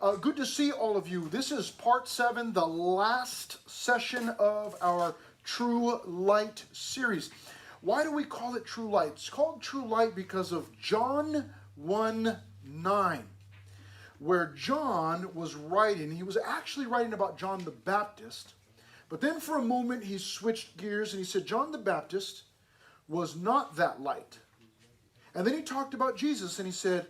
Good to see all of you. This is part 7, the last session of our True Light series. Why do we call it True Light? It's called True Light because of John 1:9, where John was writing. He was actually writing about John the Baptist, but then for a moment he switched gears and he said John the Baptist was not that light. And then he talked about Jesus and he said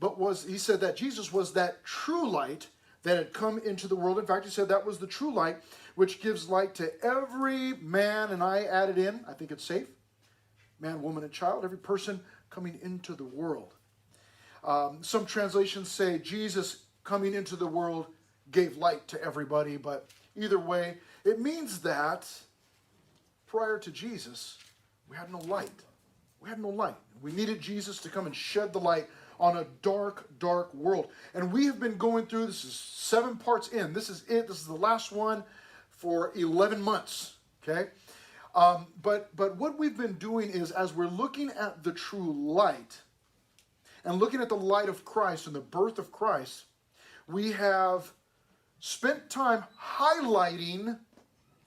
that Jesus was that true light that had come into the world. In fact, he said that was the true light, which gives light to every man, and I added in, I think it's safe, man, woman, and child, every person coming into the world. Some translations say Jesus coming into the world gave light to everybody, but either way, it means that prior to Jesus, we had no light. We had no light. We needed Jesus to come and shed the light on a dark, dark world. And we have been going through, this is 7 parts in. This is it. This is the last one for 11 months. Okay? But what we've been doing is, as we're looking at the true light and looking at the light of Christ and the birth of Christ, we have spent time highlighting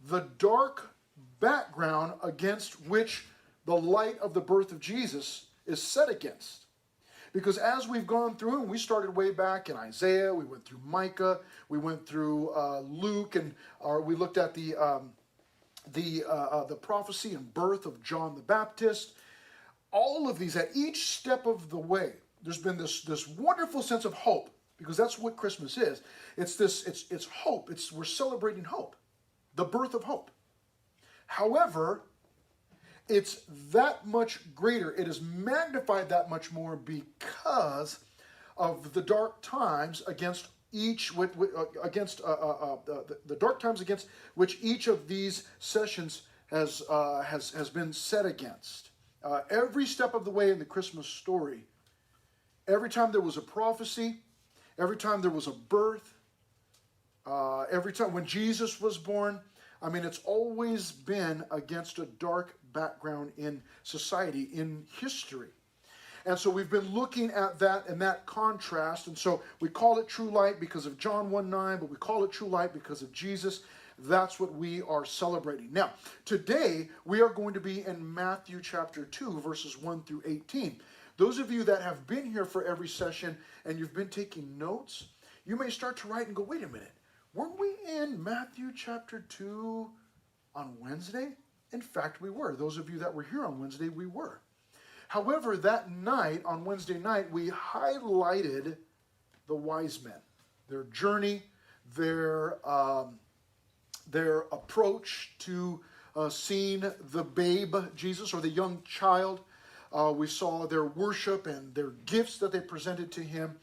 the dark background against which the light of the birth of Jesus is set against. Because as we've gone through, and we started way back in Isaiah, we went through Micah, we went through Luke, and we looked at the prophecy and birth of John the Baptist. All of these, at each step of the way, there's been this wonderful sense of hope, because that's what Christmas is. It's hope. We're celebrating hope, the birth of hope. However, it's that much greater. It is magnified that much more because of the dark times against the dark times against which each of these sessions has been set against. Every step of the way in the Christmas story, every time there was a prophecy, every time there was a birth, every time when Jesus was born, I mean, it's always been against a dark background in society, in history. And so we've been looking at that and that contrast. And so we call it True Light because of John 1:9, but we call it True Light because of Jesus. That's what we are celebrating. Now, today we are going to be in Matthew chapter 2, verses 1 through 18. Those of you that have been here for every session and you've been taking notes, you may start to write and go, wait a minute. Weren't we in Matthew chapter 2 on Wednesday? In fact, we were. Those of you that were here on Wednesday, we were. However, that night, on Wednesday night, we highlighted the wise men, their journey, their approach to seeing the babe Jesus or the young child. We saw their worship and their gifts that they presented to him.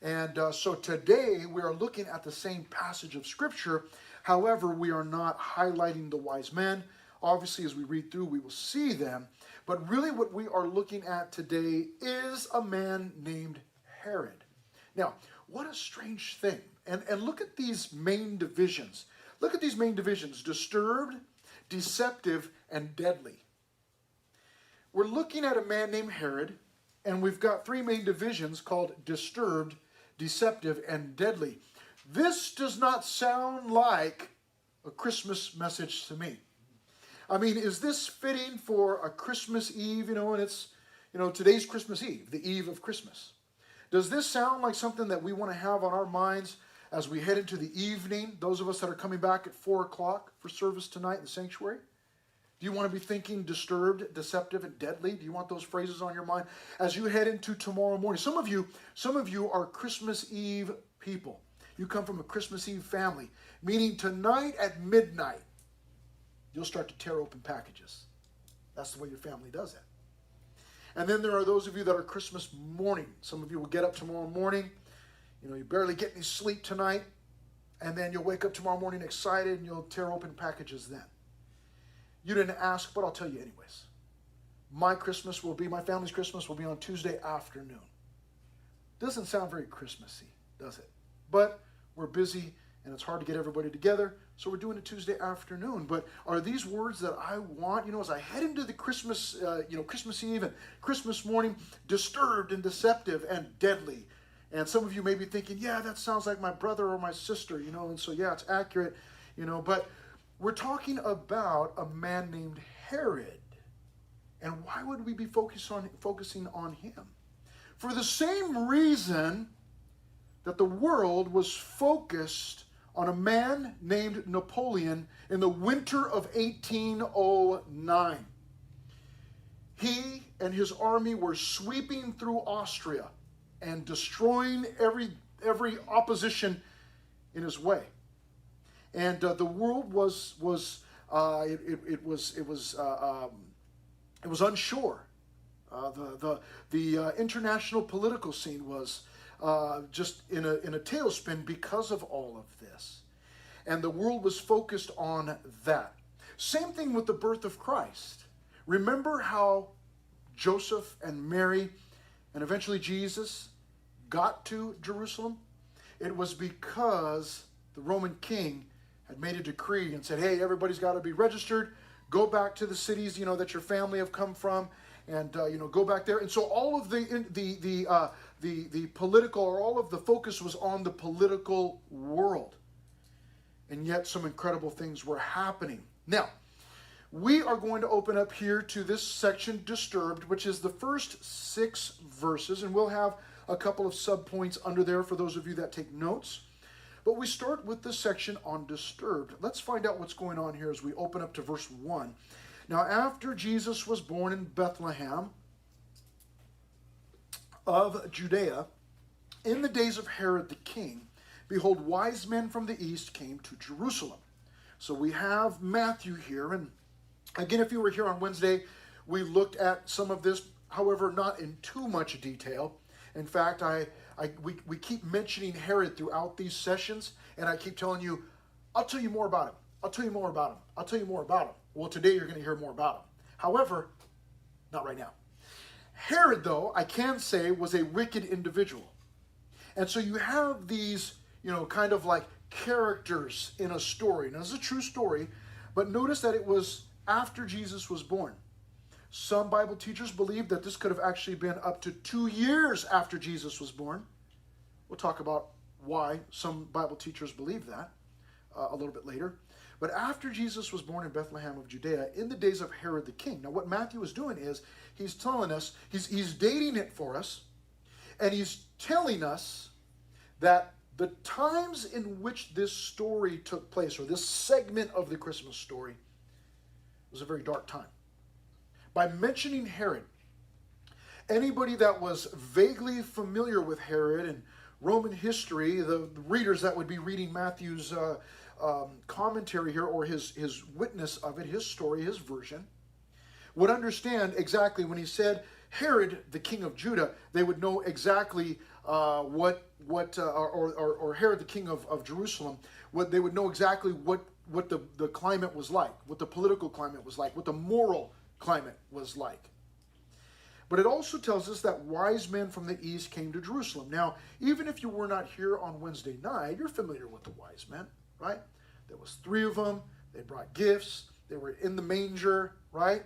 And so today we are looking at the same passage of Scripture. However, we are not highlighting the wise men. Obviously, as we read through, we will see them. But really what we are looking at today is a man named Herod. Now, what a strange thing. And look at these main divisions. Look at these main divisions: disturbed, deceptive, and deadly. We're looking at a man named Herod, and we've got 3 main divisions called disturbed, deceptive, and deadly. This does not sound like a Christmas message to me. I mean, is this fitting for a Christmas Eve? And it's, today's Christmas Eve, the eve of Christmas. Does this sound like something that we want to have on our minds as we head into the evening? Those of us that are coming back at 4 o'clock for service tonight in the sanctuary? Do you want to be thinking disturbed, deceptive, and deadly? Do you want those phrases on your mind as you head into tomorrow morning? Some of you are Christmas Eve people. You come from a Christmas Eve family, meaning tonight at midnight, you'll start to tear open packages. That's the way your family does it. And then there are those of you that are Christmas morning. Some of you will get up tomorrow morning. You barely get any sleep tonight. And then you'll wake up tomorrow morning excited and you'll tear open packages then. You didn't ask, but I'll tell you anyways. My family's Christmas will be on Tuesday afternoon. Doesn't sound very Christmassy, does it? But we're busy and it's hard to get everybody together, so we're doing it Tuesday afternoon. But are these words that I want, as I head into the Christmas, Christmas Eve and Christmas morning, disturbed and deceptive and deadly? And some of you may be thinking, yeah, that sounds like my brother or my sister, and so yeah, it's accurate, but we're talking about a man named Herod. And why would we be focusing on him? For the same reason that the world was focused on a man named Napoleon in the winter of 1809. He and his army were sweeping through Austria and destroying every opposition in his way. And the world was unsure. The international political scene was just in a tailspin because of all of this. And the world was focused on that. Same thing with the birth of Christ. Remember how Joseph and Mary and eventually Jesus got to Jerusalem? It was because the Roman king had made a decree and said, hey, everybody's got to be registered. Go back to the cities, that your family have come from, and go back there. And so all of the political, or all of the focus was on the political world. And yet some incredible things were happening. Now, we are going to open up here to this section, Disturbed, which is the first 6 verses, and we'll have a couple of subpoints under there for those of you that take notes. But we start with this section on Disturbed. Let's find out what's going on here as we open up to verse 1. Now, after Jesus was born in Bethlehem of Judea, in the days of Herod the king, behold, wise men from the east came to Jerusalem. So we have Matthew here, and again, if you were here on Wednesday, we looked at some of this, however, not in too much detail. In fact, we keep mentioning Herod throughout these sessions, and I keep telling you, I'll tell you more about him. I'll tell you more about him. I'll tell you more about him. Well, today you're going to hear more about him. However, not right now. Herod, though, I can say, was a wicked individual. And so you have these, kind of like characters in a story. Now, this is a true story, but notice that it was after Jesus was born. Some Bible teachers believe that this could have actually been up to 2 years after Jesus was born. We'll talk about why some Bible teachers believe that a little bit later. But after Jesus was born in Bethlehem of Judea, in the days of Herod the king. Now, what Matthew is doing is he's telling us, he's dating it for us, and he's telling us that the times in which this story took place, or this segment of the Christmas story, was a very dark time. By mentioning Herod, anybody that was vaguely familiar with Herod and Roman history, the readers that would be reading Matthew's commentary here, or his witness of it, his story, his version, would understand exactly when he said Herod, the king of Judah, they would know exactly or Herod, the king of Jerusalem, they would know exactly what the climate was like, what the political climate was like, what the moral climate was like. But it also tells us that wise men from the east came to Jerusalem. Now, even if you were not here on Wednesday night, you're familiar with the wise men, right? There was 3 of them. They brought gifts. They were in the manger, right?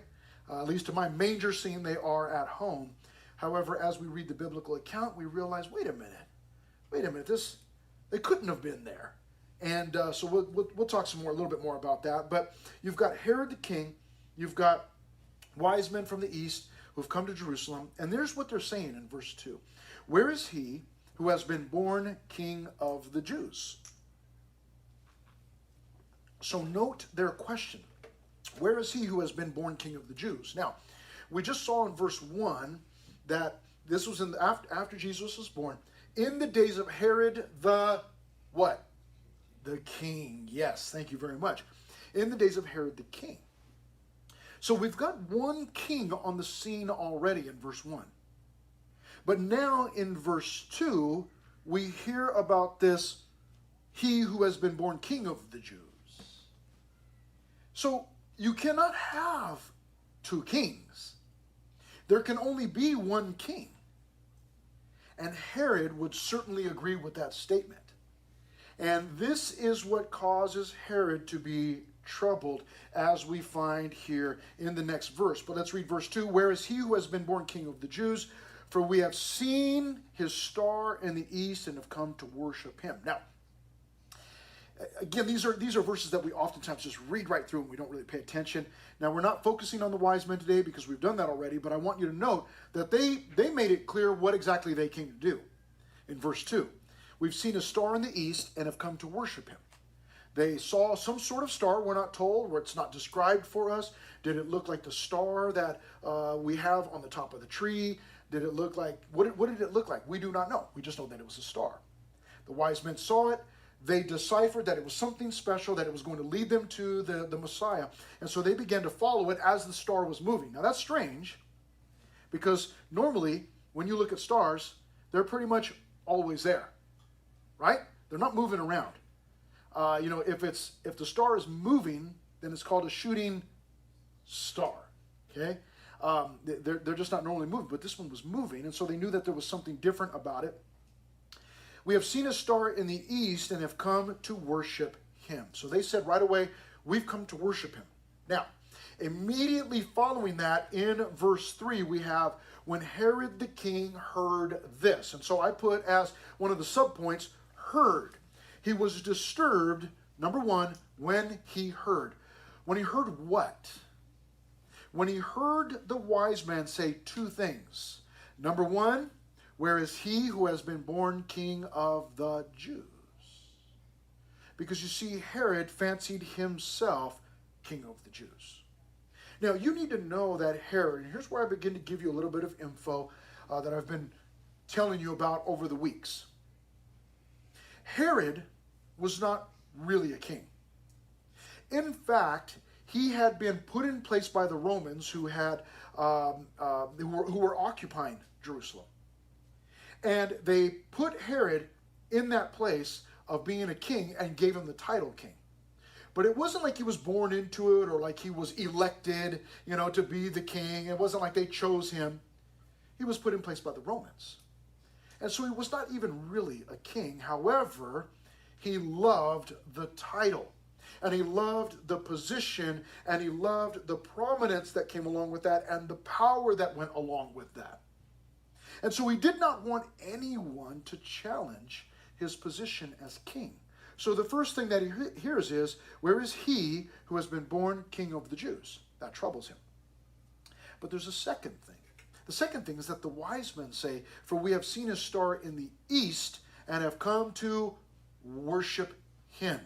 At least in my manger scene, they are at home. However, as we read the biblical account, we realize, wait a minute, they couldn't have been there. And so we'll talk a little bit more about that. But you've got Herod the king, you've got wise men from the east who've come to Jerusalem, and there's what they're saying in verse 2. Where is he who has been born king of the Jews? So note their question. Where is he who has been born king of the Jews? Now, we just saw in verse 1 that this was after Jesus was born, in the days of Herod the what? The king. Yes, thank you very much. In the days of Herod the king. So we've got one king on the scene already in verse 1. But now in verse 2, we hear about this, he who has been born king of the Jews. So you cannot have 2 kings. There can only be one king. And Herod would certainly agree with that statement. And this is what causes Herod to be troubled, as we find here in the next verse. But let's read verse 2. Where is he who has been born king of the Jews? for we have seen his star in the east and have come to worship him. Now, again, these are verses that we oftentimes just read right through and we don't really pay attention. Now, we're not focusing on the wise men today because we've done that already, but I want you to note that they made it clear what exactly they came to do. In verse 2, we've seen a star in the east and have come to worship him. They saw some sort of star, we're not told, where it's not described for us. Did it look like the star that we have on the top of the tree? Did it look like, what did it look like? We do not know. We just know that it was a star. The wise men saw it. They deciphered that it was something special, that it was going to lead them to the Messiah. And so they began to follow it as the star was moving. Now that's strange, because normally when you look at stars, they're pretty much always there, right? They're not moving around. If the star is moving, then it's called a shooting star, okay? They're just not normally moving, but this one was moving, and so they knew that there was something different about it. We have seen a star in the east and have come to worship him. So they said right away, we've come to worship him. Now, immediately following that, in verse 3, we have, when Herod the king heard this. And so I put as one of the subpoints, heard. He was disturbed, number one, when he heard. When he heard what? When he heard the wise man say two things. Number one, where is he who has been born king of the Jews? Because you see, Herod fancied himself king of the Jews. Now, you need to know that Herod, and here's where I begin to give you a little bit of info that I've been telling you about over the weeks. Herod was not really a king. In fact, he had been put in place by the Romans who were occupying Jerusalem. And they put Herod in that place of being a king and gave him the title king. But it wasn't like he was born into it or like he was elected, to be the king. It wasn't like they chose him. He was put in place by the Romans. And so he was not even really a king. However, he loved the title. And he loved the position, and he loved the prominence that came along with that and the power that went along with that. And so he did not want anyone to challenge his position as king. So the first thing that he hears is, where is he who has been born king of the Jews? That troubles him. But there's a second thing. The second thing is that the wise men say, for we have seen a star in the east and have come to worship him.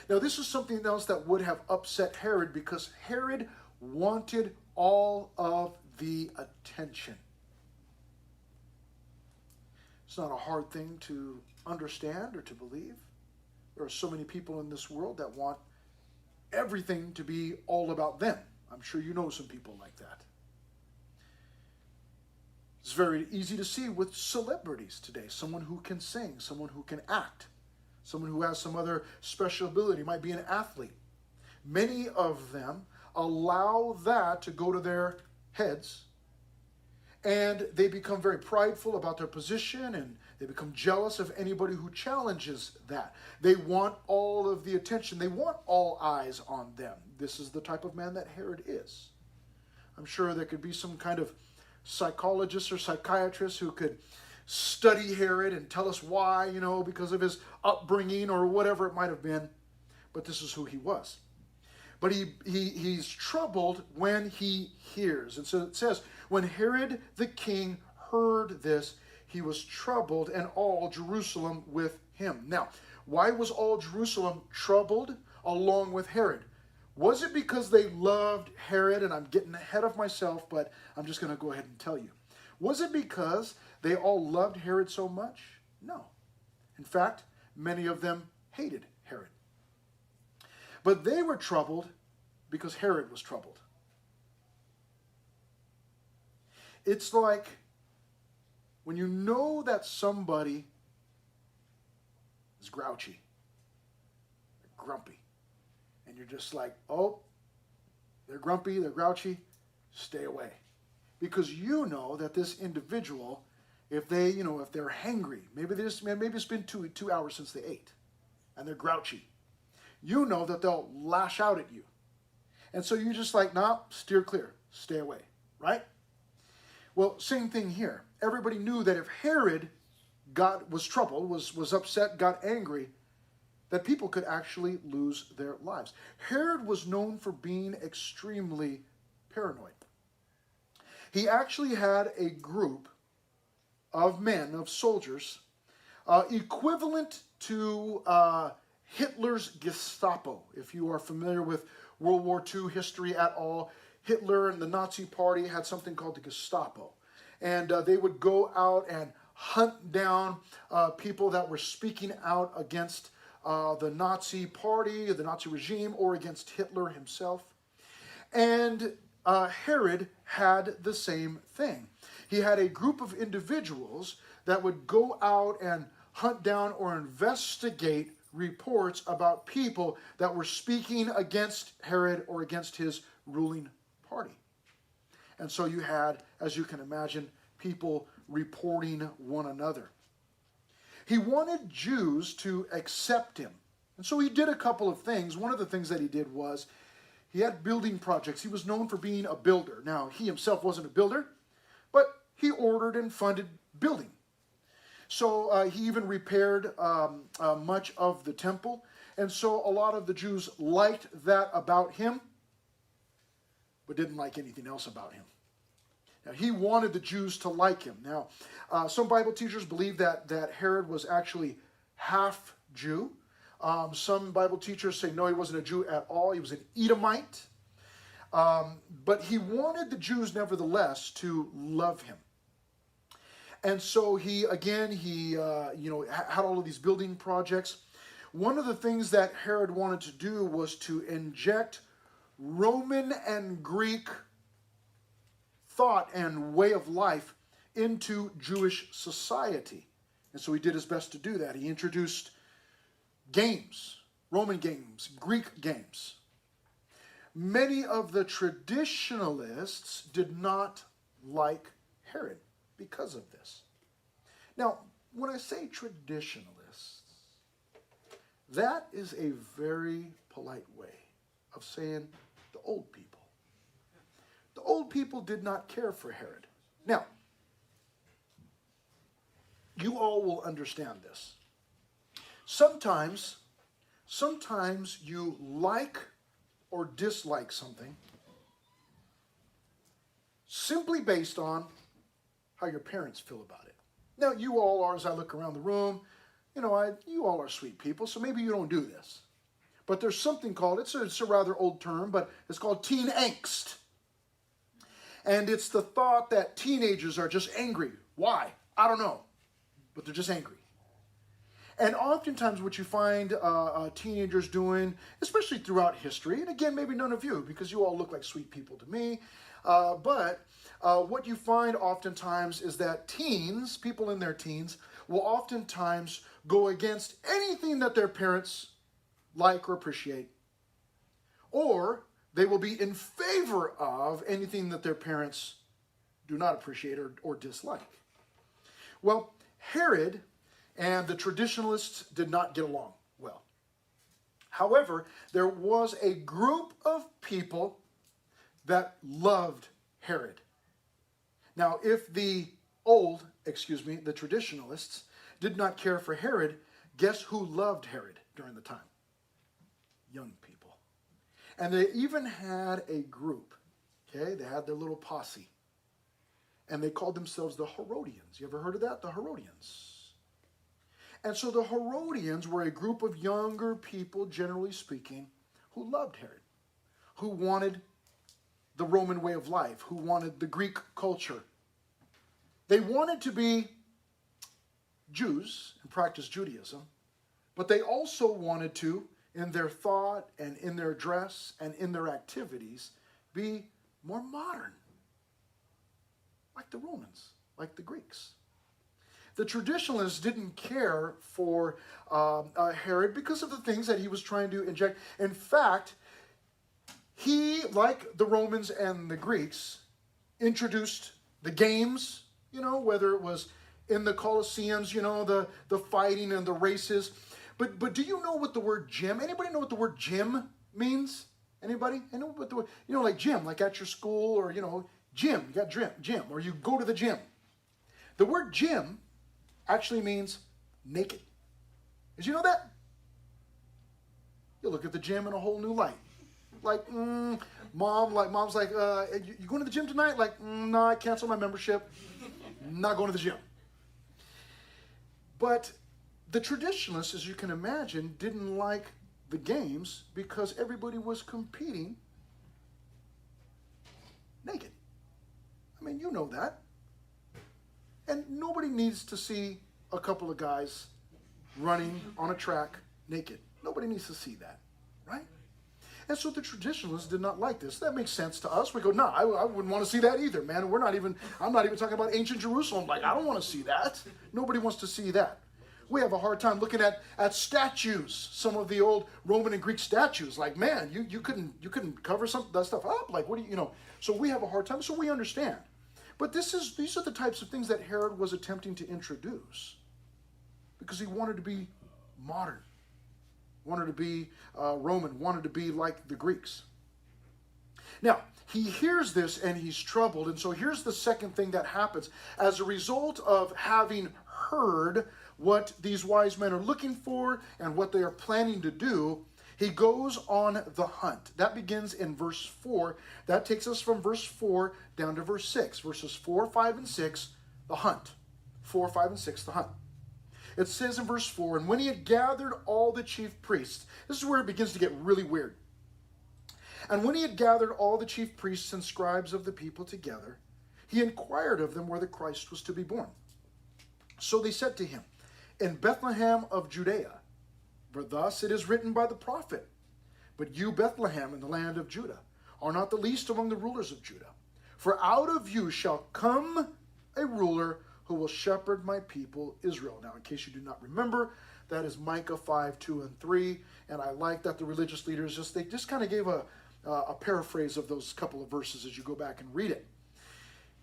Now, this is something else that would have upset Herod, because Herod wanted all of the attention. It's not a hard thing to understand or to believe. There are so many people in this world that want everything to be all about them. I'm sure you know some people like that. It's very easy to see with celebrities today. Someone who can sing, someone who can act, someone who has some other special ability, might be an athlete. Many of them allow that to go to their heads, and they become very prideful about their position, and they become jealous of anybody who challenges that. They want all of the attention. They want all eyes on them. This is the type of man that Herod is. I'm sure there could be some kind of psychologist or psychiatrist who could study Herod and tell us why, because of his upbringing or whatever it might have been. But this is who he was. But he's troubled when he hears. And so it says, when Herod the king heard this, he was troubled, and all Jerusalem with him. Now, why was all Jerusalem troubled along with Herod? Was it because they loved Herod? And I'm getting ahead of myself, but I'm just going to go ahead and tell you. Was it because they all loved Herod so much? No. In fact, many of them hated Herod. But they were troubled because Herod was troubled. It's like when you know that somebody is grouchy, grumpy, and you're just like, oh, they're grumpy, they're grouchy, stay away. Because you know that this individual, if they're hangry, maybe it's been two hours since they ate, and they're grouchy, you know that they'll lash out at you. And so you're just like, nah, steer clear, stay away, right? Well, same thing here. Everybody knew that if Herod was troubled, was upset, got angry, that people could actually lose their lives. Herod was known for being extremely paranoid. He actually had a group of men, of soldiers, equivalent to Hitler's Gestapo. If you are familiar with World War II history at all, Hitler and the Nazi Party had something called the Gestapo. And they would go out and hunt down people that were speaking out against the Nazi Party, the Nazi regime, or against Hitler himself. And Herod had the same thing. He had a group of individuals that would go out and hunt down or investigate reports about people that were speaking against Herod or against his ruling party. And so you had, as you can imagine, people reporting one another. He wanted Jews to accept him. And so he did a couple of things. One of the things that he did was he had building projects. He was known for being a builder. Now, he himself wasn't a builder, but he ordered and funded building. So he even repaired much of the temple. And so a lot of the Jews liked that about him, but didn't like anything else about him. Now, he wanted the Jews to like him. Now, some Bible teachers believe that Herod was actually half Jew. Some Bible teachers say, no, he wasn't a Jew at all. He was an Edomite. But he wanted the Jews, nevertheless, to love him. And so he had all of these building projects. One of the things that Herod wanted to do was to inject Roman and Greek thought and way of life into Jewish society. And so he did his best to do that. He introduced games, Roman games, Greek games. Many of the traditionalists did not like Herod because of this. Now, when I say traditionalists, that is a very polite way of saying the old people. The old people did not care for Herod. Now, you all will understand this. Sometimes you like or dislike something simply based on how your parents feel about it. Now, you all are, as I look around the room, you all are sweet people, so maybe you don't do this. But there's something called, it's a rather old term, but it's called teen angst. And it's the thought that teenagers are just angry. Why? I don't know. But they're just angry. And oftentimes what you find teenagers doing, especially throughout history, and again, maybe none of you, because you all look like sweet people to me, but what you find oftentimes is that teens, people in their teens, will oftentimes go against anything that their parents like or appreciate, or they will be in favor of anything that their parents do not appreciate or dislike. Well, Herod and the traditionalists did not get along well. However, there was a group of people that loved Herod. Now, if the traditionalists did not care for Herod, guess who loved Herod during the time? Young people. And they even had a group, okay? They had their little posse. And they called themselves the Herodians. You ever heard of that? The Herodians. And so the Herodians were a group of younger people, generally speaking, who loved Herod, who wanted the Roman way of life, who wanted the Greek culture. They wanted to be Jews and practice Judaism, but they also wanted to, in their thought and in their dress and in their activities, be more modern, like the Romans, like the Greeks. The traditionalists didn't care for Herod because of the things that he was trying to inject. In fact, he, like the Romans and the Greeks, introduced the games, whether it was in the Colosseums, the fighting and the races. But do you know what the word gym? Anybody know what the word gym means? Anybody? I know what the word, like gym, like at your school, or Gym, you got gym, or you go to the gym. The word gym actually means naked. Did you know that? You look at the gym in a whole new light. Like, mom's like, you going to the gym tonight? Like, no, I canceled my membership. Not going to the gym. But the traditionalists, as you can imagine, didn't like the games because everybody was competing naked. I mean, you know that. And nobody needs to see a couple of guys running on a track naked. Nobody needs to see that, right? And so the traditionalists did not like this. That makes sense to us. We go, no, I wouldn't want to see that either, man. I'm not even talking about ancient Jerusalem. Like, I don't want to see that. Nobody wants to see that. We have a hard time looking at statues, some of the old Roman and Greek statues. Like, man, you couldn't cover that stuff up. Like, what do you know? So we have a hard time. So we understand. But these are the types of things that Herod was attempting to introduce because he wanted to be modern, wanted to be Roman, wanted to be like the Greeks. Now, he hears this and he's troubled. And so here's the second thing that happens. As a result of having heard what these wise men are looking for and what they are planning to do, he goes on the hunt. That begins in verse 4. That takes us from verse 4 down to verse 6. Verses 4, 5, and 6, the hunt. 4, 5, and 6, the hunt. It says in verse 4, and when he had gathered all the chief priests, this is where it begins to get really weird. And when he had gathered all the chief priests and scribes of the people together, he inquired of them where the Christ was to be born. So they said to him, in Bethlehem of Judea, for thus it is written by the prophet, but you, Bethlehem, in the land of Judah, are not the least among the rulers of Judah. For out of you shall come a ruler who will shepherd my people Israel. Now, in case you do not remember, that is Micah 5, 2, and 3. And I like that the religious leaders they just kind of gave a paraphrase of those couple of verses as you go back and read it.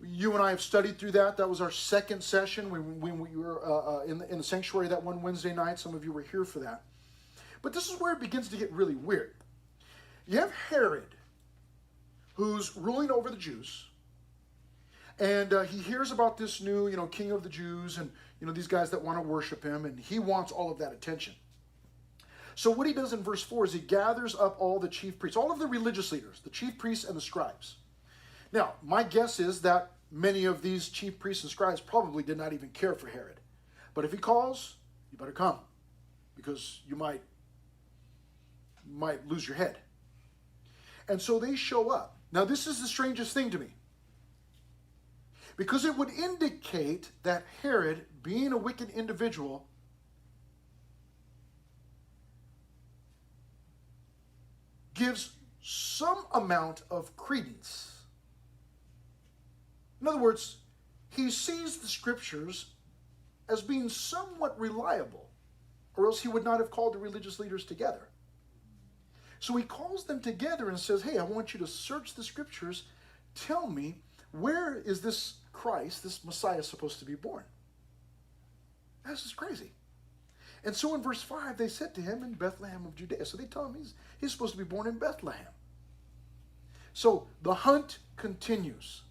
You and I have studied through that. That was our second session when we were in the sanctuary that one Wednesday night. Some of you were here for that. But this is where it begins to get really weird. You have Herod, who's ruling over the Jews, and he hears about this new, king of the Jews, and these guys that want to worship him, and he wants all of that attention. So what he does in verse 4 is he gathers up all the chief priests, all of the religious leaders, the chief priests and the scribes. Now, my guess is that many of these chief priests and scribes probably did not even care for Herod. But if he calls, you better come, because you might lose your head. And so they show up. Now, this is the strangest thing to me, because it would indicate that Herod, being a wicked individual, gives some amount of credence. In other words, he sees the scriptures as being somewhat reliable, or else he would not have called the religious leaders together. So he calls them together and says, hey, I want you to search the scriptures. Tell me, where is this Christ, this Messiah, supposed to be born? This is crazy. And so in verse 5, they said to him, in Bethlehem of Judea. So they tell him he's supposed to be born in Bethlehem. So the hunt continues.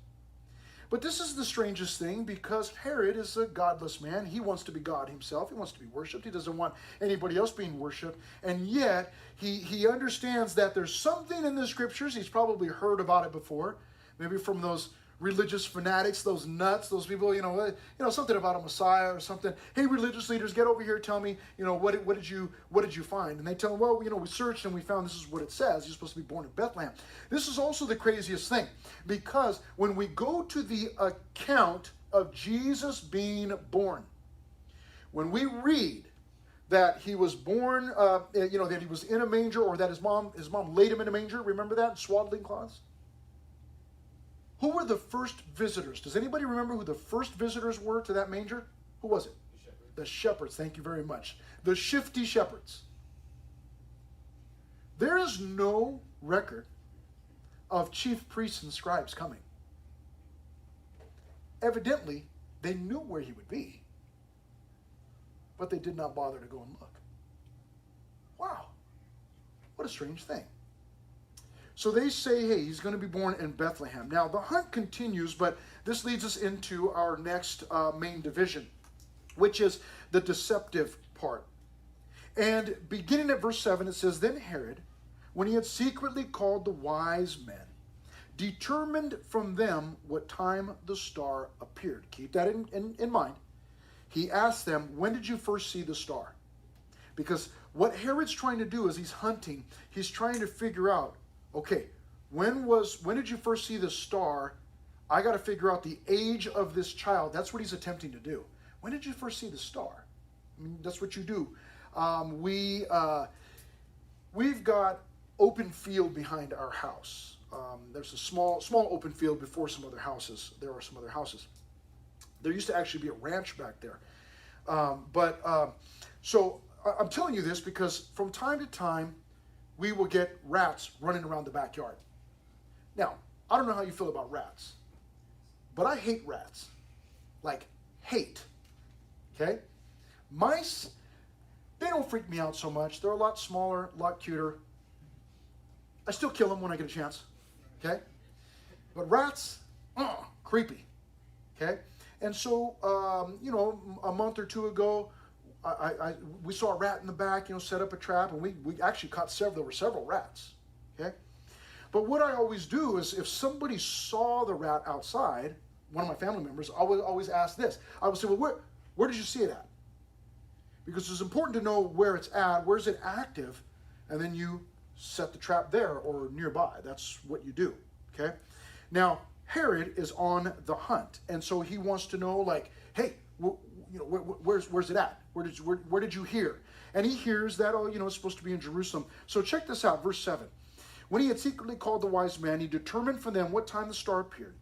But this is the strangest thing, because Herod is a godless man. He wants to be God himself. He wants to be worshipped. He doesn't want anybody else being worshipped. And yet, he understands that there's something in the scriptures. He's probably heard about it before, maybe from those religious fanatics, those nuts, those people, something about a Messiah or something. Hey, religious leaders, get over here. Tell me, what did you find? And they tell him, well, we searched and we found this is what it says. He's supposed to be born in Bethlehem. This is also the craziest thing, because when we go to the account of Jesus being born, when we read that he was born, that he was in a manger, or that his mom laid him in a manger. Remember that? Swaddling cloths. Who were the first visitors? Does anybody remember who the first visitors were to that manger? Who was it? The shepherds. Thank you very much. The shifty shepherds. There is no record of chief priests and scribes coming. Evidently, they knew where he would be, but they did not bother to go and look. Wow. What a strange thing. So they say, hey, he's going to be born in Bethlehem. Now, the hunt continues, but this leads us into our next main division, which is the deceptive part. And beginning at verse 7, it says, Then Herod, when he had secretly called the wise men, determined from them what time the star appeared. Keep that in mind. He asked them, when did you first see the star? Because what Herod's trying to do is he's hunting. He's trying to figure out, okay, when did you first see the star? I got to figure out the age of this child. That's what he's attempting to do. When did you first see the star? I mean, that's what you do. We've got open field behind our house. There's a small open field before some other houses. There are some other houses. There used to actually be a ranch back there. So I'm telling you this because from time to time, we will get rats running around the backyard. Now, I don't know how you feel about rats, but I hate rats. Like, hate. Okay? Mice, they don't freak me out so much. They're a lot smaller, a lot cuter. I still kill them when I get a chance. Okay? But rats, creepy. Okay? And so, a month or two ago, we saw a rat in the back, set up a trap, and we actually caught several. There were several rats. Okay? But what I always do is if somebody saw the rat outside, one of my family members, I would always ask this. I would say, well, where did you see it at? Because it's important to know where it's at, where's it active, and then you set the trap there or nearby. That's what you do, okay? Now, Herod is on the hunt, and so he wants to know, like, hey, where's it at? Where did you hear? And he hears that, it's supposed to be in Jerusalem. So check this out, verse 7. When he had secretly called the wise men, he determined for them what time the star appeared.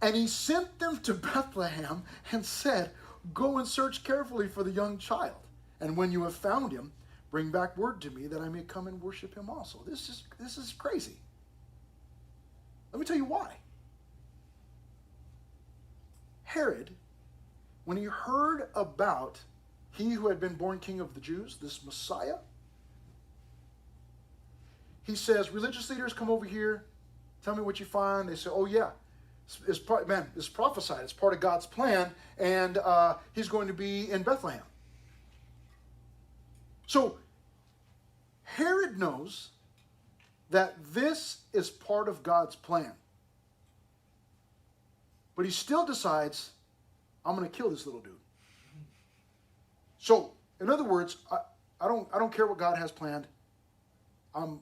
And he sent them to Bethlehem and said, Go and search carefully for the young child. And when you have found him, bring back word to me that I may come and worship him also. This is crazy. Let me tell you why. Herod, when he heard about he who had been born king of the Jews, this Messiah, he says, religious leaders, come over here. Tell me what you find. They say, oh yeah. It's prophesied. It's part of God's plan, and he's going to be in Bethlehem. So Herod knows that this is part of God's plan, but he still decides, I'm going to kill this little dude. So, in other words, I don't care what God has planned. In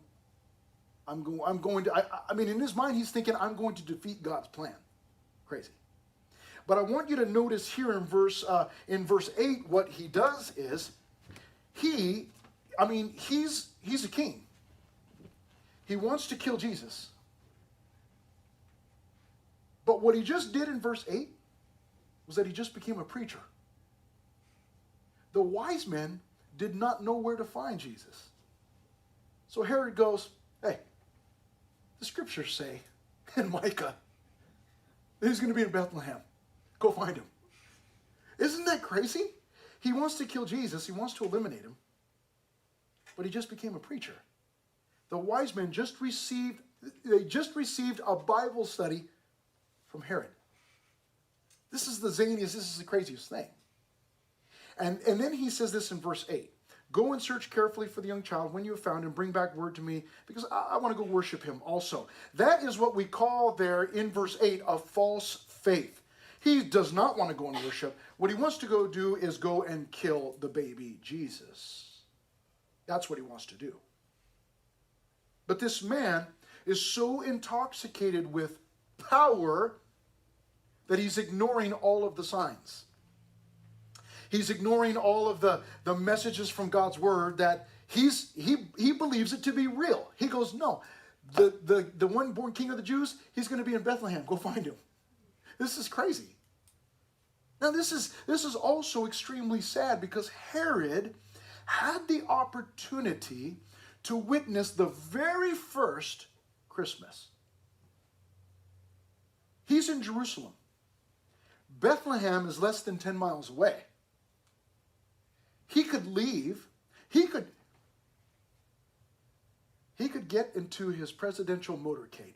his mind, he's thinking, I'm going to defeat God's plan. Crazy. But I want you to notice here in verse 8, what he does is, he's a king. He wants to kill Jesus. But what he just did in verse 8 was that he just became a preacher. The wise men did not know where to find Jesus. So Herod goes, hey, the scriptures say in Micah that he's going to be in Bethlehem. Go find him. Isn't that crazy? He wants to kill Jesus. He wants to eliminate him. But he just became a preacher. The wise men just received a Bible study from Herod. This is the zaniest, this is the craziest thing. And then he says this in verse 8. Go and search carefully for the young child. When you have found him, bring back word to me, because I want to go worship him also. That is what we call there in verse 8 a false faith. He does not want to go and worship. What he wants to go do is go and kill the baby Jesus. That's what he wants to do. But this man is so intoxicated with power that he's ignoring all of the signs. He's ignoring all of the messages from God's word that he believes it to be real. He goes, no, the one born king of the Jews, he's going to be in Bethlehem. Go find him. This is crazy. Now this is also extremely sad because Herod had the opportunity to witness the very first Christmas. He's in Jerusalem. Bethlehem is less than 10 miles away. He could leave. He could get into his presidential motorcade.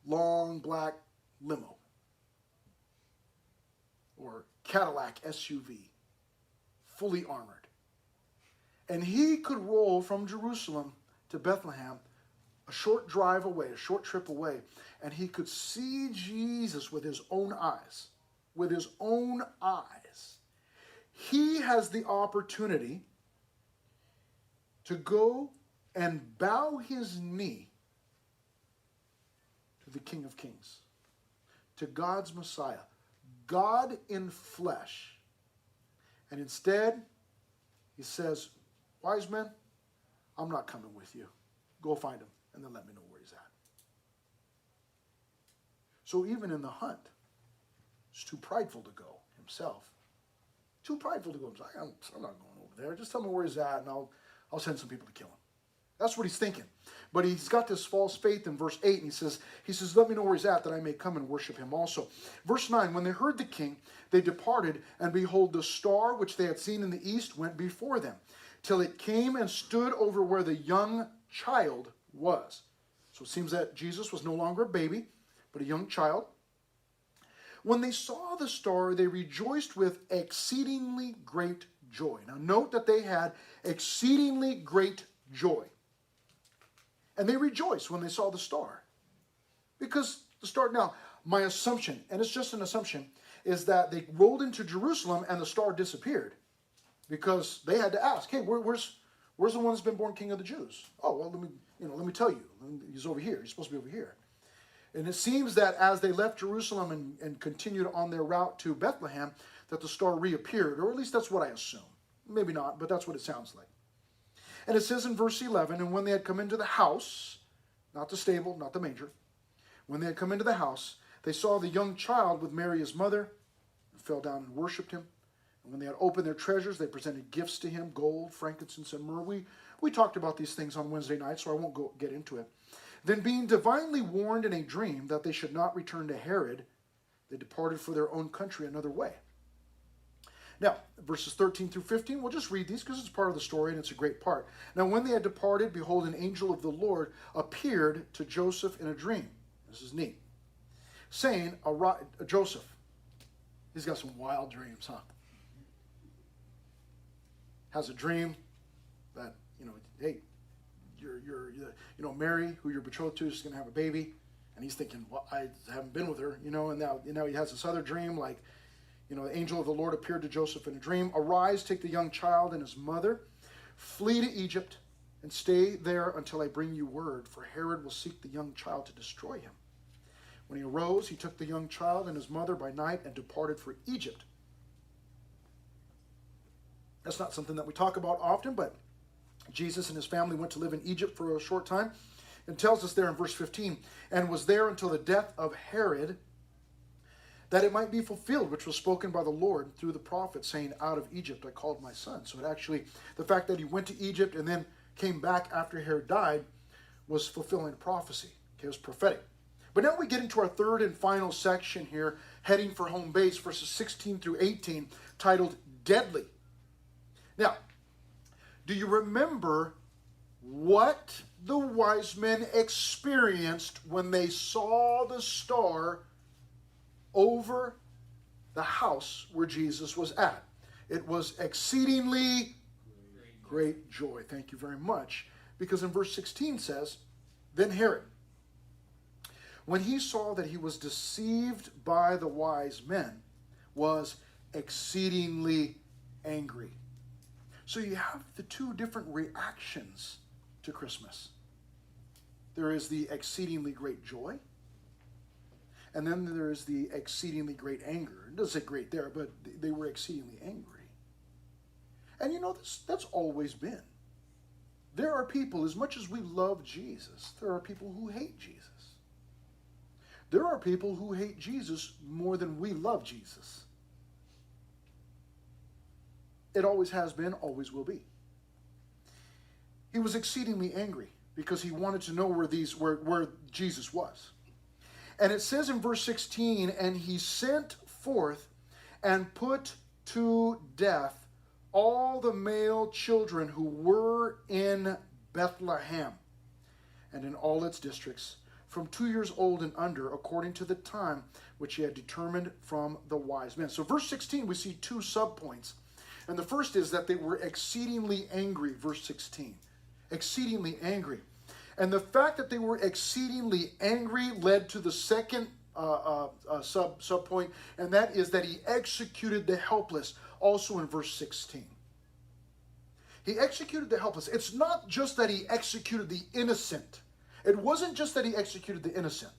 Long black limo. Or Cadillac SUV. Fully armored. And he could roll from Jerusalem to Bethlehem, a short drive away, a short trip away, and he could see Jesus with his own eyes. With his own eyes. He has the opportunity to go and bow his knee to the King of Kings, to God's Messiah, God in flesh. And instead, he says, wise men, I'm not coming with you. Go find him and then let me know where he's at. So even in the hunt, he's too prideful to go himself. Too prideful to go himself. I'm not going over there. Just tell me where he's at and I'll send some people to kill him. That's what he's thinking. But he's got this false faith in verse 8, and he says, let me know where he's at, that I may come and worship him also. Verse 9, when they heard the king, they departed, and behold, the star which they had seen in the east went before them, till it came and stood over where the young child was. So it seems that Jesus was no longer a baby, but a young child. When they saw the star, they rejoiced with exceedingly great joy. Now note that they had exceedingly great joy. And they rejoiced when they saw the star. Because the star, now, my assumption, and it's just an assumption, is that they rolled into Jerusalem and the star disappeared. Because they had to ask, hey, where's the one that's been born King of the Jews? Oh, well, let me tell you. He's over here. He's supposed to be over here. And it seems that as they left Jerusalem and continued on their route to Bethlehem, that the star reappeared, or at least that's what I assume. Maybe not, but that's what it sounds like. And it says in verse 11, and when they had come into the house, not the stable, not the manger, when they had come into the house, they saw the young child with Mary his mother, and fell down and worshipped him. And when they had opened their treasures, they presented gifts to him, gold, frankincense, and myrrh. We talked about these things on Wednesday night, so I won't get into it. Then being divinely warned in a dream that they should not return to Herod, they departed for their own country another way. Now, verses 13 through 15, we'll just read these because it's part of the story and it's a great part. Now, when they had departed, behold, an angel of the Lord appeared to Joseph in a dream. This is neat. Saying, Joseph, he's got some wild dreams, huh? Has a dream that, hey, Mary, who you're betrothed to, is going to have a baby. And he's thinking, well, I haven't been with her, and now he has this other dream, like, the angel of the Lord appeared to Joseph in a dream. Arise, take the young child and his mother, flee to Egypt, and stay there until I bring you word, for Herod will seek the young child to destroy him. When he arose, he took the young child and his mother by night and departed for Egypt. That's not something that we talk about often, but Jesus and his family went to live in Egypt for a short time. It tells us there in verse 15, and was there until the death of Herod, that it might be fulfilled, which was spoken by the Lord through the prophet, saying, out of Egypt I called my son. So it actually, the fact that he went to Egypt and then came back after Herod died was fulfilling prophecy. Okay, it was prophetic. But now we get into our third and final section here, heading for home base, verses 16 through 18, titled Deadly. Now, do you remember what the wise men experienced when they saw the star over the house where Jesus was at? It was exceedingly great joy. Thank you very much. Because in verse 16 says, then Herod, when he saw that he was deceived by the wise men, was exceedingly angry. So you have the two different reactions to Christmas. There is the exceedingly great joy, and then there is the exceedingly great anger. It doesn't say great there, but they were exceedingly angry. And that's always been. There are people, as much as we love Jesus, there are people who hate Jesus. There are people who hate Jesus more than we love Jesus. It always has been, always will be. He was exceedingly angry because he wanted to know where Jesus was. And it says in verse 16, and he sent forth and put to death all the male children who were in Bethlehem. and in all its districts, from 2 years old and under, according to the time which he had determined from the wise men. So verse 16, we see two subpoints. And the first is that they were exceedingly angry, verse 16. Exceedingly angry. And the fact that they were exceedingly angry led to the second sub point, and that is that he executed the helpless, also in verse 16. He executed the helpless. It's not just that he executed the innocent. It wasn't just that he executed the innocent.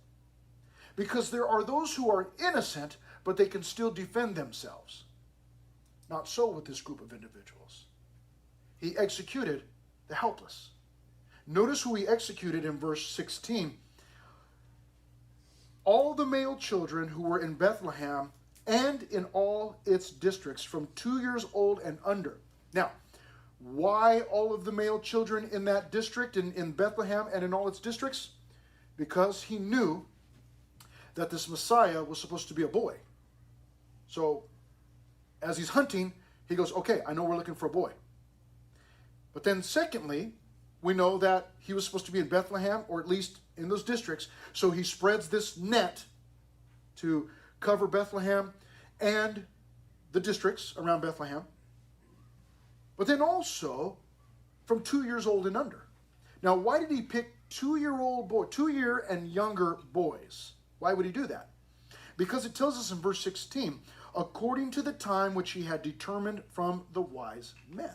Because there are those who are innocent, but they can still defend themselves. Not so with this group of individuals. He executed the helpless. Notice who he executed in verse 16. All the male children who were in Bethlehem and in all its districts from 2 years old and under. Now, why all of the male children in that district, in Bethlehem and in all its districts? Because he knew that this Messiah was supposed to be a boy. So, as he's hunting, he goes, okay, I know we're looking for a boy. But then secondly, we know that he was supposed to be in Bethlehem, or at least in those districts. So he spreads this net to cover Bethlehem and the districts around Bethlehem. But then also from 2 years old and under. Now, why did he pick 2-year-old boy, 2-year and younger boys? Why would he do that? Because it tells us in verse 16, according to the time which he had determined from the wise men.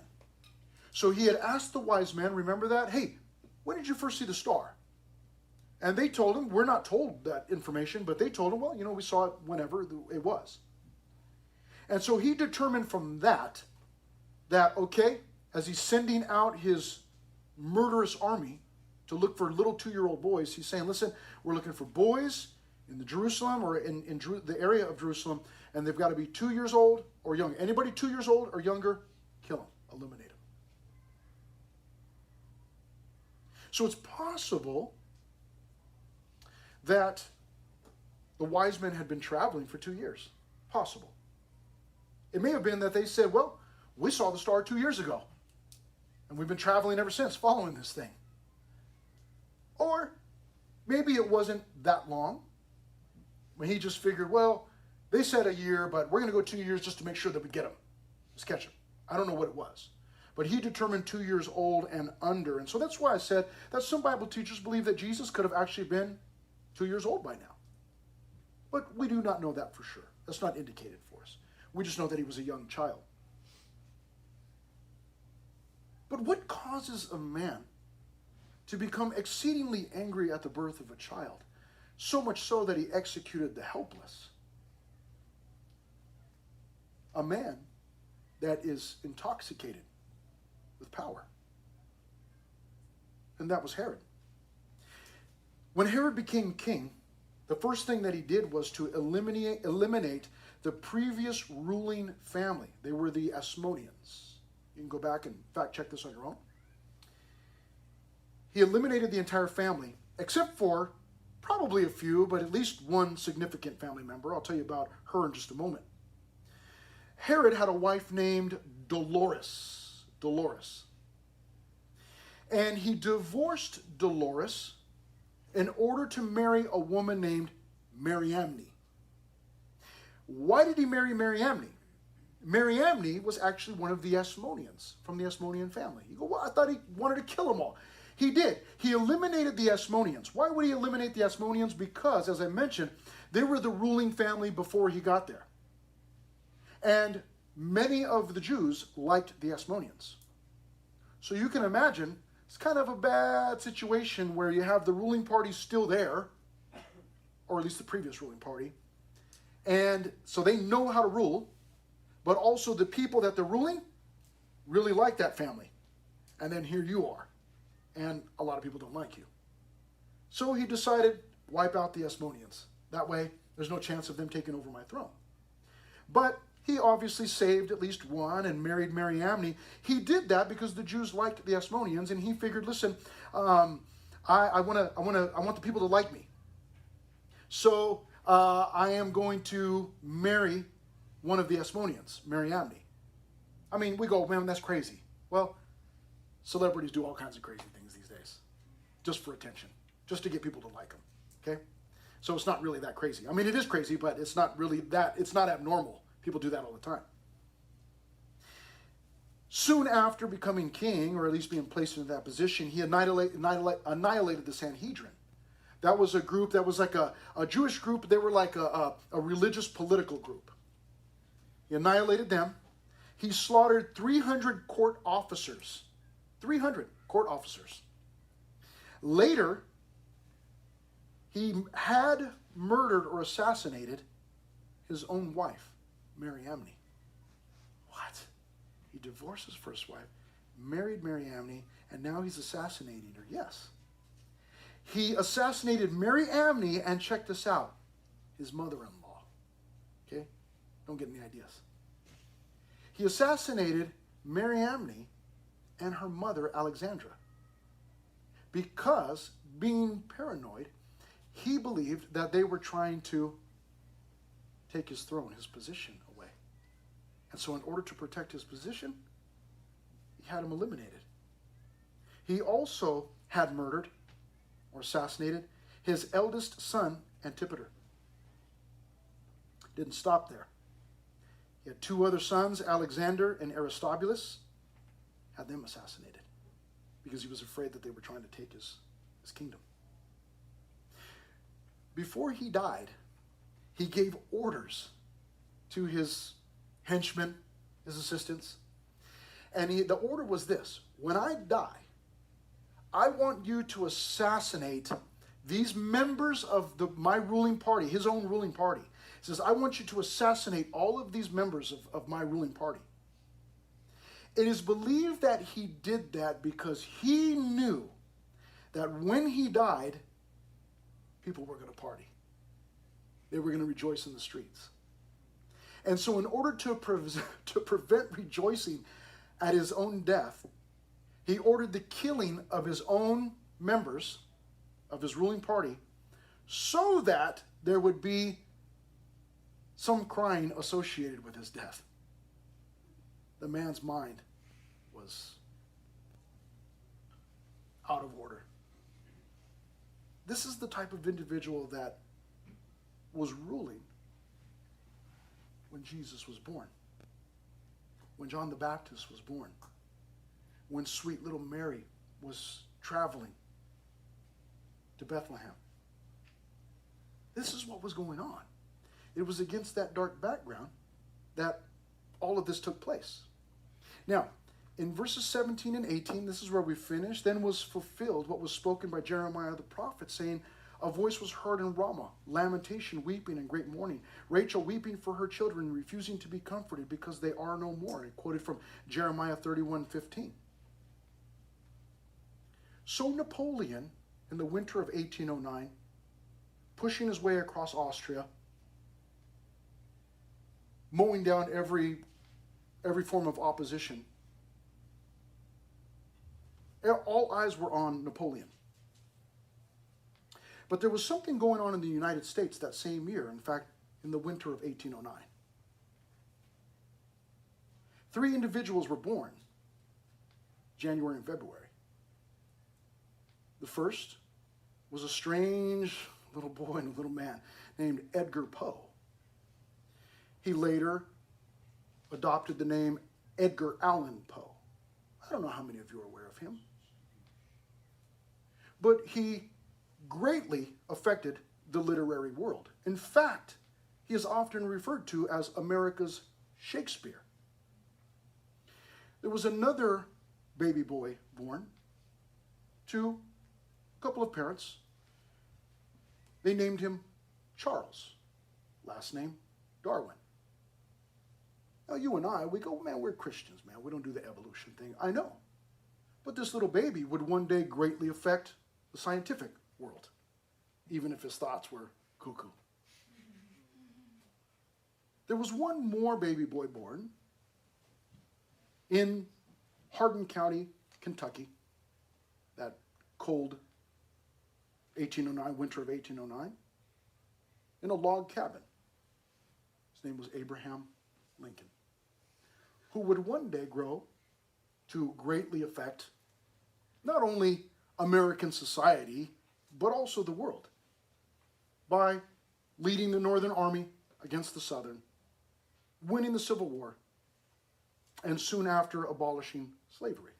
So he had asked the wise men, remember that? Hey, when did you first see the star? And they told him, we're not told that information, but they told him, well, we saw it whenever it was. And so he determined from that, okay, as he's sending out his murderous army to look for little 2-year-old boys, he's saying, listen, we're looking for boys in the Jerusalem or in the area of Jerusalem, and they've got to be 2 years old or younger. Anybody 2 years old or younger, kill them, eliminate them. So it's possible that the wise men had been traveling for 2 years. Possible. It may have been that they said, well, we saw the star 2 years ago, and we've been traveling ever since following this thing. Or maybe it wasn't that long, when he just figured, well, they said a year, but we're going to go 2 years just to make sure that we get them. Let's catch them. I don't know what it was. But he determined 2 years old and under. And so that's why I said that some Bible teachers believe that Jesus could have actually been 2 years old by now. But we do not know that for sure. That's not indicated for us. We just know that he was a young child. But what causes a man to become exceedingly angry at the birth of a child? So much so that he executed the helpless. A man that is intoxicated with power. And that was Herod. When Herod became king, the first thing that he did was to eliminate the previous ruling family. They were the Asmoneans. You can go back and fact check this on your own. He eliminated the entire family, except for probably a few, but at least one significant family member. I'll tell you about her in just a moment. Herod had a wife named Dolores. And he divorced Dolores in order to marry a woman named Mariamne. Why did he marry Mariamne? Mariamne was actually one of the Asmoneans, from the Asmonean family. You go, well, I thought he wanted to kill them all. He did. He eliminated the Asmoneans. Why would he eliminate the Asmoneans? Because, as I mentioned, they were the ruling family before he got there. And many of the Jews liked the Asmoneans. So you can imagine, it's kind of a bad situation where you have the ruling party still there, or at least the previous ruling party. And so they know how to rule, but also the people that they're ruling really like that family. And then here you are. And a lot of people don't like you. So he decided, wipe out the Asmoneans. That way, there's no chance of them taking over my throne. But he obviously saved at least one and married Mariamne. He did that because the Jews liked the Asmoneans, and he figured, listen, I want the people to like me. So I am going to marry one of the Asmoneans, Mariamne. I mean, we go, man, that's crazy. Well, celebrities do all kinds of crazy things these days. just for attention, just to get people to like him. Okay? So it's not really that crazy. I mean, it is crazy, but it's not really that, it's not abnormal. People do that all the time. Soon after becoming king, or at least being placed into that position, he annihilated the Sanhedrin. That was a group that was like a Jewish group. They were like a religious political group. He annihilated them. He slaughtered 300 court officers. 300 court officers. Later, he had murdered or assassinated his own wife, Mariamne. What? He divorced his first wife, married Mariamne, and now he's assassinating her. Yes. He assassinated Mariamne, and check this out, his mother-in-law. Okay? Don't get any ideas. He assassinated Mariamne and her mother, Alexandra, because, being paranoid, he believed that they were trying to take his throne, his position away. And so in order to protect his position, he had him eliminated. He also had murdered or assassinated his eldest son, Antipater. Didn't stop there. He had two other sons, Alexander and Aristobulus, had them assassinated because he was afraid that they were trying to take his kingdom. Before he died, he gave orders to his henchmen, his assistants, and the order was this: when I die, I want you to assassinate these members of my ruling party, his own ruling party. He says, I want you to assassinate all of these members of my ruling party. It is believed that he did that because he knew that when he died, people were going to party. They were going to rejoice in the streets. And so in order to prevent rejoicing at his own death, he ordered the killing of his own members of his ruling party so that there would be some crying associated with his death. The man's mind was out of order. This is the type of individual that was ruling when Jesus was born, when John the Baptist was born, when sweet little Mary was traveling to Bethlehem. This is what was going on. It was against that dark background that all of this took place. Now, in verses 17 and 18, this is where we finish. Then was fulfilled what was spoken by Jeremiah the prophet, saying, a voice was heard in Ramah, lamentation, weeping, and great mourning. Rachel weeping for her children, refusing to be comforted because they are no more. I quoted from Jeremiah 31:15. So Napoleon, in the winter of 1809, pushing his way across Austria, mowing down every form of opposition, all eyes were on Napoleon. But there was something going on in the United States that same year, in fact, in the winter of 1809. 3 individuals were born, January and February. The first was a strange little boy and a little man named Edgar Poe. He later adopted the name Edgar Allan Poe. I don't know how many of you are aware of him. But he greatly affected the literary world. In fact, he is often referred to as America's Shakespeare. There was another baby boy born to a couple of parents. They named him Charles, last name Darwin. Now you and I, we go, man, we're Christians, man. We don't do the evolution thing. I know. But this little baby would one day greatly affect the scientific world, even if his thoughts were cuckoo. There was one more baby boy born in Hardin County, Kentucky, that cold 1809, winter of 1809, in a log cabin. His name was Abraham Lincoln, who would one day grow to greatly affect not only American society, but also the world, by leading the Northern Army against the Southern, winning the Civil War, and soon after abolishing slavery.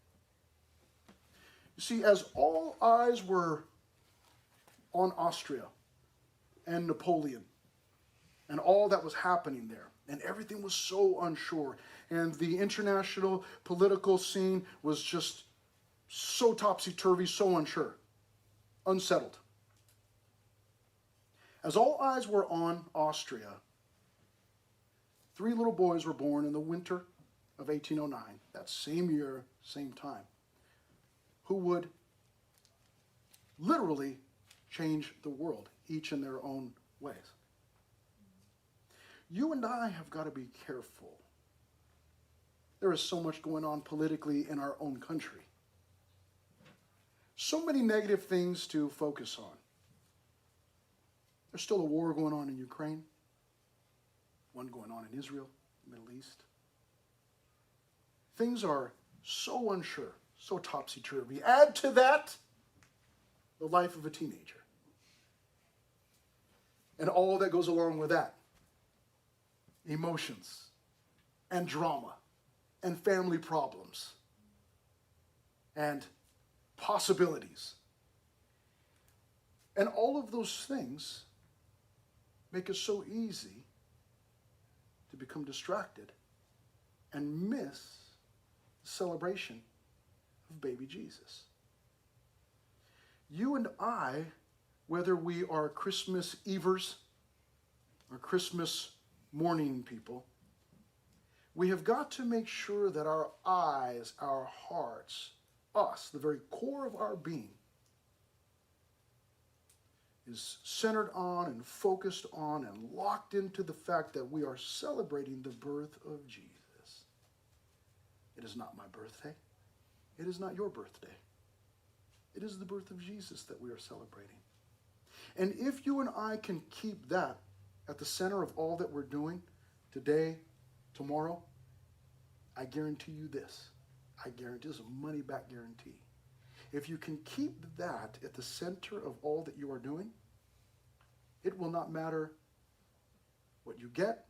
You see, as all eyes were on Austria and Napoleon and all that was happening there, and everything was so unsure, and the international political scene was just so topsy-turvy, so unsure, unsettled. As all eyes were on Austria, 3 little boys were born in the winter of 1809, that same year, same time, who would literally change the world, each in their own ways. You and I have got to be careful. There is so much going on politically in our own country. So many negative things to focus on. There's still a war going on in Ukraine, one going on in Israel, Middle East. Things are so unsure, so topsy-turvy. Add to that the life of a teenager and all that goes along with that. Emotions and drama and family problems and possibilities. And all of those things make it so easy to become distracted and miss the celebration of baby Jesus. You and I, whether we are Christmas Evers or Christmas morning people, we have got to make sure that our eyes, our hearts, us, the very core of our being, is centered on and focused on and locked into the fact that we are celebrating the birth of Jesus. It is not my birthday. It is not your birthday. It is the birth of Jesus that we are celebrating. And if you and I can keep that at the center of all that we're doing today, tomorrow, I guarantee you this. I guarantee this is a money-back guarantee. If you can keep that at the center of all that you are doing, it will not matter what you get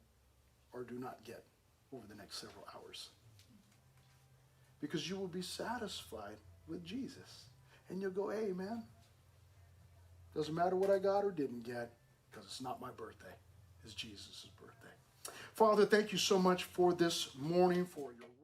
or do not get over the next several hours. Because you will be satisfied with Jesus. And you'll go, hey, man, doesn't matter what I got or didn't get, because it's not my birthday. It's Jesus' birthday. Father, thank you so much for this morning, for your